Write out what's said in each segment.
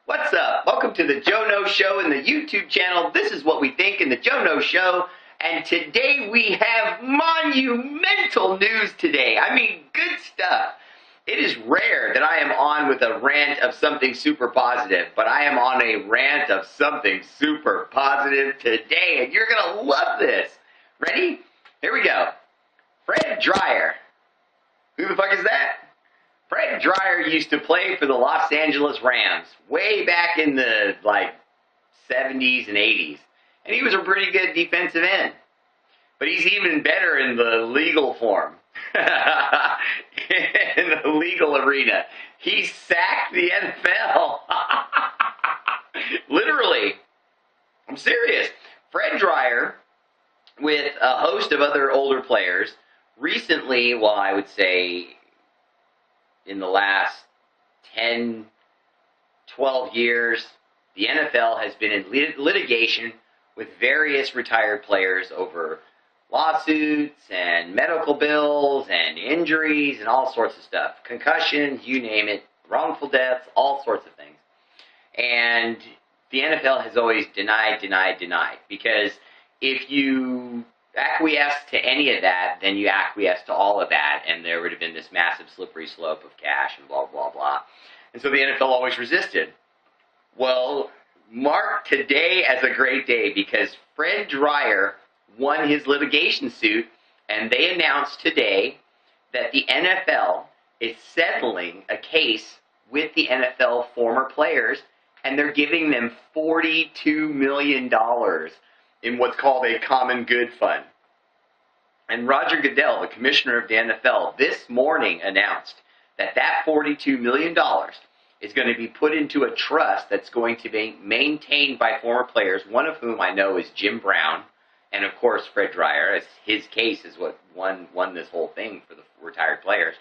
What's up? Welcome to the Joe No Show and the YouTube channel. This is what we think in the Joe No Show. And today we have monumental news today. I mean, good stuff. It is rare that I am on with a rant of something super positive, but I am on a rant of something super positive today, and you're going to love this. Ready? Here we go. Fred Dryer. Who the fuck is that? Fred Dryer used to play for the Los Angeles Rams way back in the, 70s and 80s. And he was a pretty good defensive end. But he's even better in the legal form. In the legal arena. He sacked the NFL. Literally. I'm serious. Fred Dryer, with a host of other older players, recently, well, I would say in the last 10, 12 years, the NFL has been in litigation with various retired players over lawsuits and medical bills and injuries and all sorts of stuff. Concussions, you name it, wrongful deaths, all sorts of things. And the NFL has always denied, because if you acquiesce to any of that, then you acquiesce to all of that, and there would have been this massive slippery slope of cash and blah, blah, blah. And so the NFL always resisted. Well, mark today as a great day, because Fred Dryer won his litigation suit, and they announced today that the NFL is settling a case with the NFL former players, and they're giving them $42 million in what's called a common good fund. And Roger Goodell, the commissioner of the NFL, this morning announced that that $42 million is going to be put into a trust that's going to be maintained by former players, one of whom I know is Jim Brown, and of course Fred Dryer. His case is what won this whole thing for the retired players.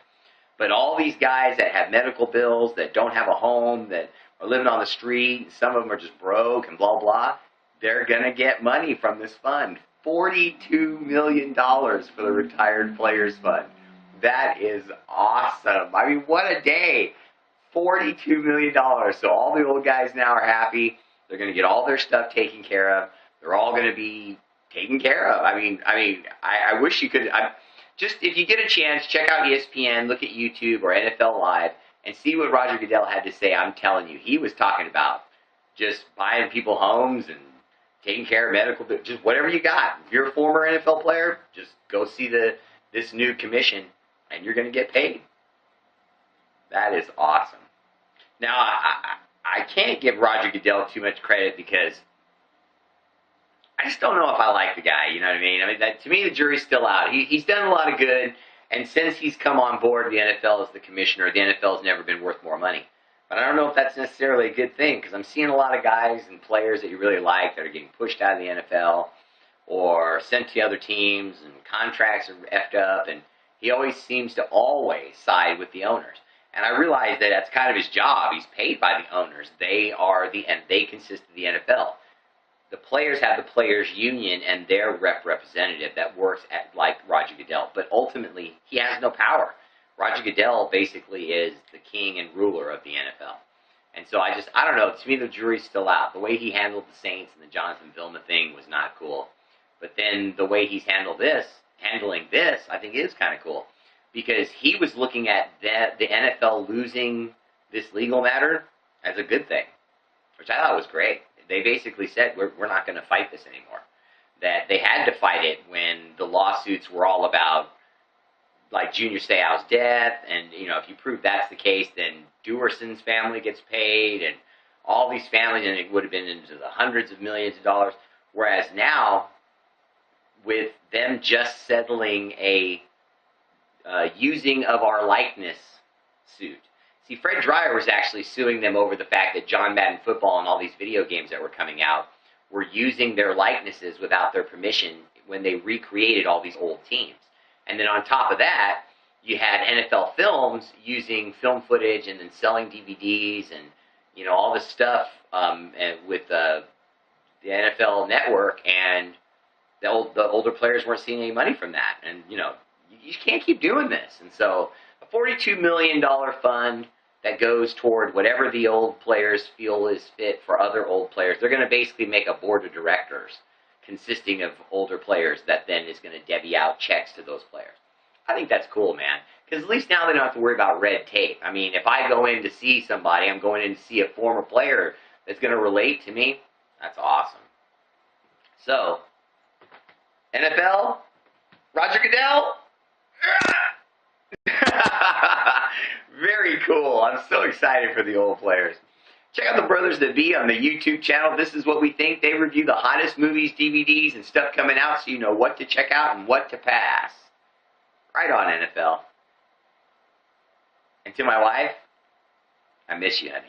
But all these guys that have medical bills, that don't have a home, that are living on the street, and some of them are just broke and blah, blah, they're going to get money from this fund. $42 million for the Retired Players Fund. That is awesome. I mean, what a day. $42 million. So all the old guys now are happy. They're going to get all their stuff taken care of. They're all going to be taken care of. I mean, I wish you could. Just, if you get a chance, check out ESPN, look at YouTube or NFL Live, and see what Roger Goodell had to say. I'm telling you, he was talking about just buying people homes and taking care of medical, just whatever you got. If you're a former NFL player, just go see this new commission, and you're going to get paid. That is awesome. Now, I can't give Roger Goodell too much credit, because I just don't know if I like the guy, you know what I mean? To me, the jury's still out. He's done a lot of good, and since he's come on board the NFL as the commissioner, the NFL has never been worth more money. But I don't know if that's necessarily a good thing, because I'm seeing a lot of guys and players that you really like that are getting pushed out of the NFL or sent to other teams, and contracts are effed up, and he always seems to always side with the owners. And I realize that that's kind of his job. He's paid by the owners. They consist of the NFL. The players have the players' union and their representative that works like Roger Goodell. But ultimately, he has no power. Roger Goodell basically is the king and ruler of the NFL. And so I don't know. To me, the jury's still out. The way he handled the Saints and the Jonathan Vilma thing was not cool. But then the way he's handling this, I think is kind of cool. Because he was looking at the NFL losing this legal matter as a good thing, which I thought was great. They basically said, we're not going to fight this anymore. That they had to fight it when the lawsuits were all about, like, Junior Seau's death, and, you know, if you prove that's the case, then Duerson's family gets paid, and all these families, and it would have been into the hundreds of millions of dollars. Whereas now, with them just settling a using of our likeness suit. See, Fred Dryer was actually suing them over the fact that John Madden Football and all these video games that were coming out were using their likenesses without their permission when they recreated all these old teams. And then on top of that, you had NFL Films using film footage and then selling DVDs and, you know, all this stuff with the NFL Network, and the older players weren't seeing any money from that. And, you know, you you can't keep doing this. And so a $42 million fund that goes toward whatever the old players feel is fit for other old players. They're going to basically make a board of directors consisting of older players that then is going to divvy out checks to those players. I think that's cool, man. Because at least now they don't have to worry about red tape. I mean, if I go in to see somebody, I'm going in to see a former player that's going to relate to me. That's awesome. So, NFL, Roger Goodell. Very cool. I'm so excited for the old players. Check out the Brothers That Be on the YouTube channel. This is what we think. They review the hottest movies, DVDs, and stuff coming out so you know what to check out and what to pass. Right on, NFL. And to my wife, I miss you, honey.